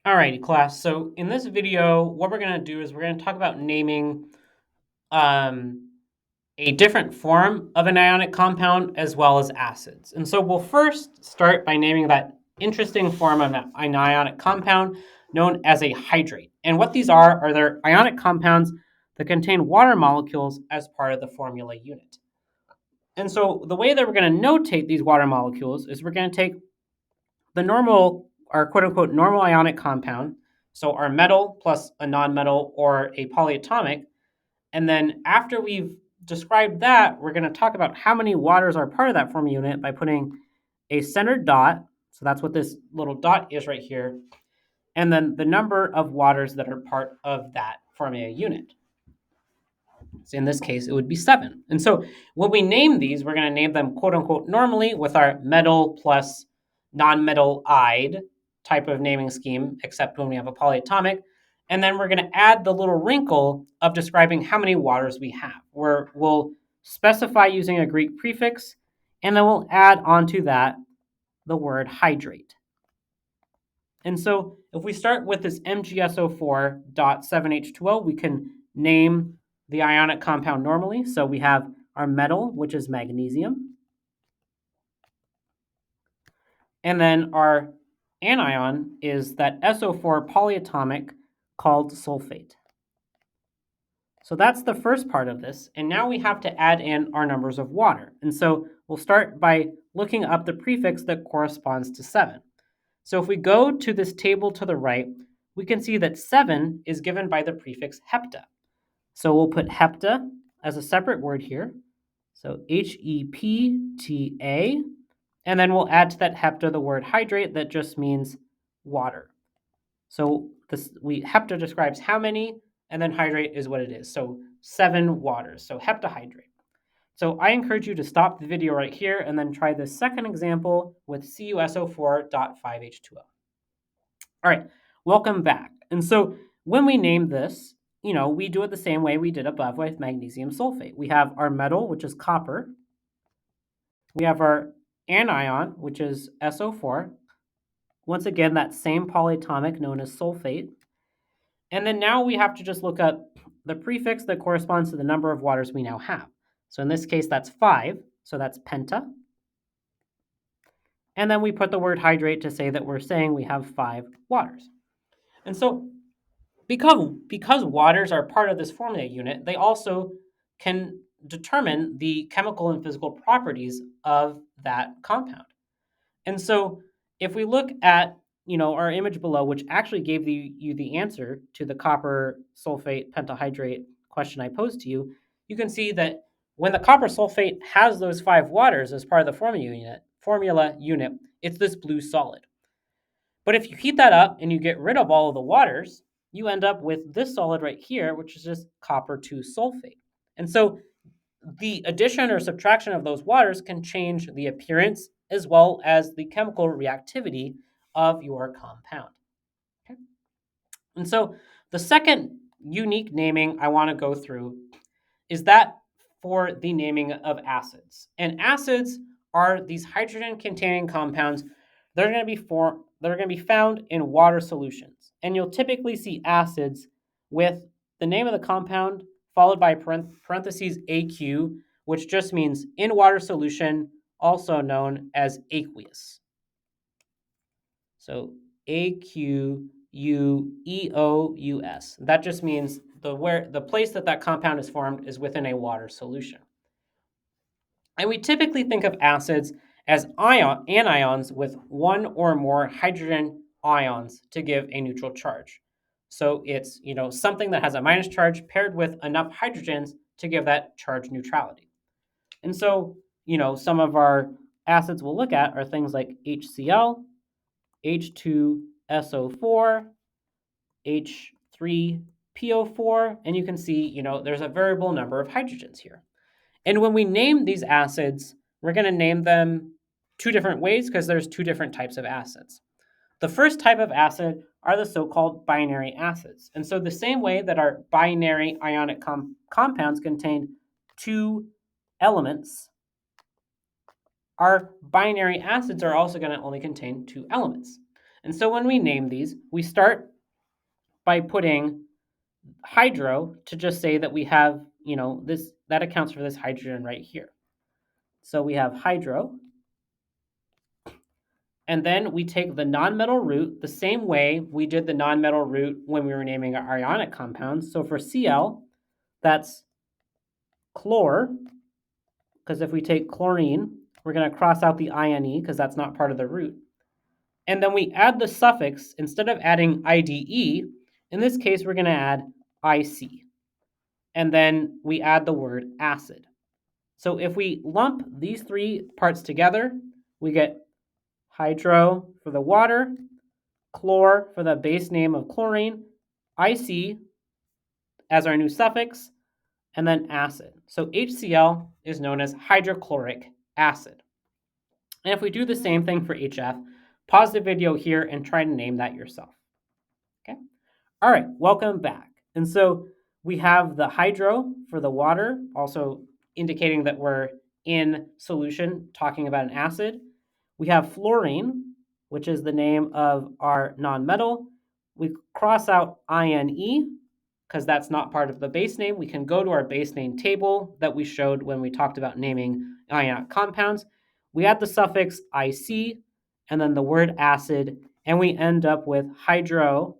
Alrighty, class. So in this video, what we're going to do is we're going to talk about naming um, a different form of an ionic compound as well as acids. And so we'll first start by naming that interesting form of an ionic compound known as a hydrate. And what these are they're ionic compounds that contain water molecules as part of the formula unit. And so the way that we're going to notate these water molecules is we're going to take the normal, our quote unquote normal ionic compound, so our metal plus a nonmetal or a polyatomic. And then after we've described that, we're going to talk about how many waters are part of that formula unit by putting a centered dot. So that's what this little dot is right here. And then the number of waters that are part of that formula unit. So in this case, it would be 7. And so when we name these, we're going to name them quote unquote normally with our metal plus non-metal-ide type of naming scheme, except when we have a polyatomic. And then we're going to add the little wrinkle of describing how many waters we have, where we'll specify using a Greek prefix, and then we'll add onto that the word hydrate. And so if we start with this MgSO4.7H2O, we can name the ionic compound normally. So we have our metal, which is magnesium. And then our anion is that SO4 polyatomic called sulfate. So that's the first part of this. And now we have to add in our numbers of water. And so we'll start by looking up the prefix that corresponds to 7. So if we go to this table to the right, we can see that 7 is given by the prefix hepta. So we'll put hepta as a separate word here. So HEPTA. And then we'll add to that hepta the word hydrate that just means water. So hepta describes how many, and then hydrate is what it is. So 7 waters. So heptahydrate. So I encourage you to stop the video right here and then try the second example with CuSO4.5H2O. All right, welcome back. And so when we name this, we do it the same way we did above with magnesium sulfate. We have our metal, which is copper. We have our anion, which is SO4. Once again, that same polyatomic known as sulfate. And then now we have to just look up the prefix that corresponds to the number of waters we now have. So in this case, that's 5. So that's penta. And then we put the word hydrate to say that we're saying we have 5 waters. And so because waters are part of this formula unit, they also can determine the chemical and physical properties of that compound. And so if we look at our image below, which actually gave you the answer to the copper sulfate pentahydrate question I posed to you, you can see that when the copper sulfate has those 5 waters as part of the formula unit, it's this blue solid. But if you heat that up and you get rid of all of the waters, you end up with this solid right here, which is just copper 2 sulfate. And so the addition or subtraction of those waters can change the appearance as well as the chemical reactivity of your compound. Okay? And so the second unique naming I want to go through is that for the naming of acids. And acids are these hydrogen-containing compounds that are going to be found in water solutions. And you'll typically see acids with the name of the compound followed by parentheses AQ, which just means in water solution, also known as aqueous. So AQUEOUS. That just means the place that compound is formed is within a water solution. And we typically think of acids as anions with one or more hydrogen ions to give a neutral charge. So it's something that has a minus charge paired with enough hydrogens to give that charge neutrality. And so some of our acids we'll look at are things like HCl, H2SO4, H3PO4, and you can see there's a variable number of hydrogens here. And when we name these acids, we're going to name them 2 different ways because there's 2 different types of acids. The first type of acid are the so-called binary acids. And so the same way that our binary ionic compounds contain 2 elements, our binary acids are also going to only contain 2 elements. And so when we name these, we start by putting hydro to just say that we have, this that accounts for this hydrogen right here. So we have hydro, and then we take the nonmetal root the same way we did the nonmetal root when we were naming our ionic compounds. So for Cl, that's chlor, because if we take chlorine, we're going to cross out the INE because that's not part of the root. And then we add the suffix, instead of adding IDE, in this case, we're going to add IC. And then we add the word acid. So if we lump these three parts together, we get hydro for the water, chlor for the base name of chlorine, IC as our new suffix, and then acid. So HCl is known as hydrochloric acid. And if we do the same thing for HF, pause the video here and try to name that yourself. Okay? All right, welcome back. And so we have the hydro for the water, also indicating that we're in solution, talking about an acid. We have fluorine, which is the name of our nonmetal. We cross out INE because that's not part of the base name. We can go to our base name table that we showed when we talked about naming ionic compounds. We add the suffix IC and then the word acid, and we end up with hydrofluoric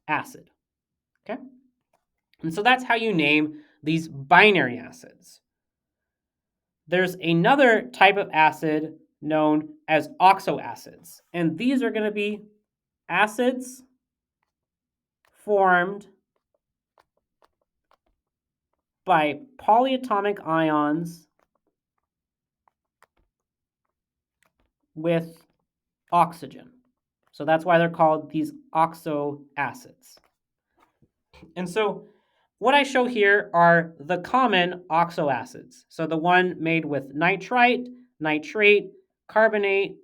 acid. Okay? And so that's how you name these binary acids. There's another type of acid known as oxoacids, and these are going to be acids formed by polyatomic ions with oxygen. So that's why they're called these oxoacids. And so what I show here are the common oxoacids. So the one made with nitrite, nitrate, carbonate,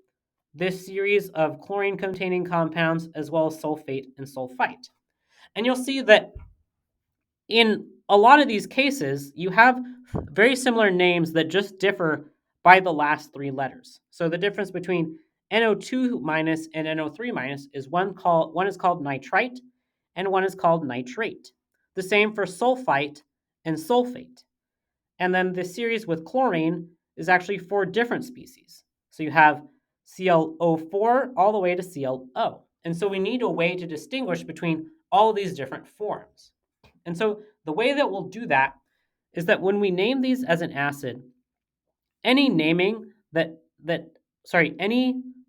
this series of chlorine-containing compounds, as well as sulfate and sulfite. And you'll see that in a lot of these cases, you have very similar names that just differ by the last three letters. So the difference between NO2 minus and NO3 minus is one is called nitrite and one is called nitrate. The same for sulfite and sulfate. And then the series with chlorine is actually 4 different species. So you have ClO4 all the way to ClO. And so we need a way to distinguish between all these different forms. And so the way that we'll do that is that when we name these as an acid, any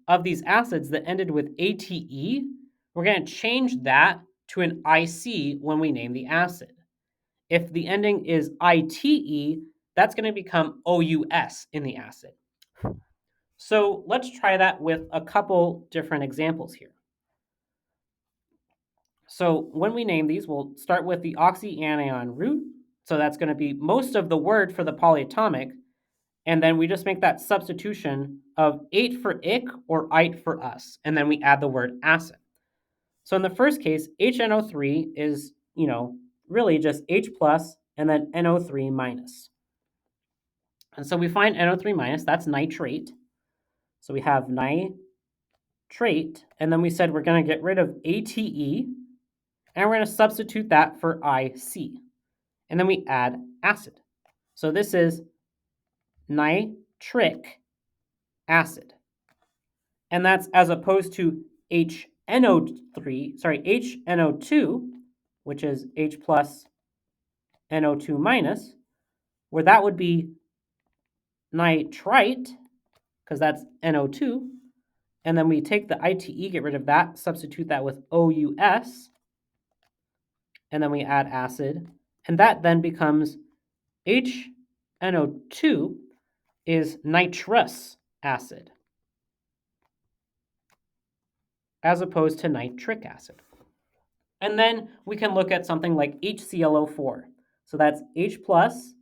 of these acids that ended with ATE, we're going to change that to an IC when we name the acid. If the ending is ITE, that's going to become OUS in the acid. So let's try that with a couple different examples here. So when we name these, we'll start with the oxyanion root. So that's going to be most of the word for the polyatomic. And then we just make that substitution of ate for ick or ite for us. And then we add the word acid. So in the first case, HNO3 is, really just H plus and then NO3 minus. And so we find NO3 minus, that's nitrate. So we have nitrate, and then we said we're going to get rid of ATE, and we're going to substitute that for IC. And then we add acid. So this is nitric acid. And that's as opposed to HNO2, which is H plus NO2 minus, where that would be nitrite, because that's NO2. And then we take the ITE, get rid of that, substitute that with OUS, and then we add acid. And that then becomes HNO2 is nitrous acid, as opposed to nitric acid. And then we can look at something like HClO4. So that's H plus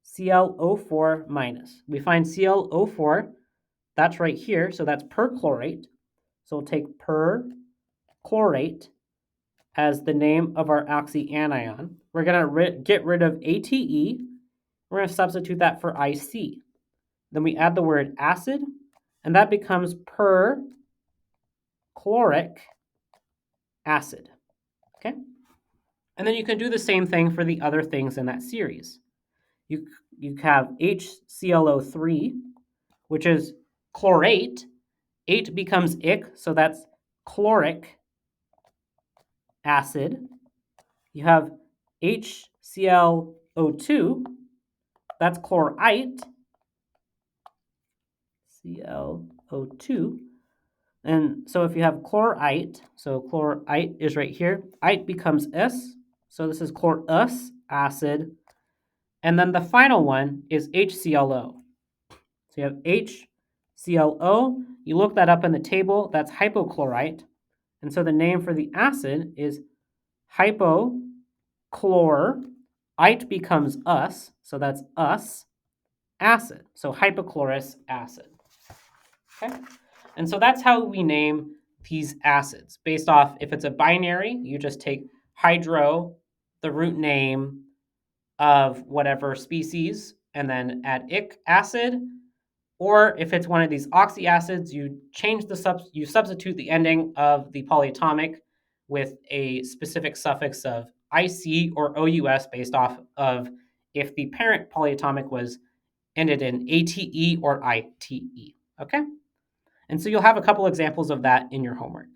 ClO4 minus. We find ClO4, that's right here, so that's perchlorate. So we'll take perchlorate as the name of our oxyanion. We're going to get rid of ATE. We're going to substitute that for IC. Then we add the word acid, and that becomes perchloric acid. Okay? And then you can do the same thing for the other things in that series. You have HClO3, which is chlorate. 8 becomes ic, so that's chloric acid. You have HClO2, that's chlorite, ClO2. And so if you have chlorite, so chlorite is right here, ite becomes S, so this is chlorus acid. And then the final one is HClO. So you have HClO, you look that up in the table, that's hypochlorite. And so the name for the acid is hypochlor, ite becomes us, so that's us, acid. So hypochlorous acid. Okay? And so that's how we name these acids. Based off, if it's a binary, you just take hydro, the root name of whatever species, and then add ic acid. Or if it's one of these oxyacids, you you substitute the ending of the polyatomic with a specific suffix of IC or OUS based off of if the parent polyatomic was ended in ATE or ITE. Okay? And so you'll have a couple examples of that in your homework.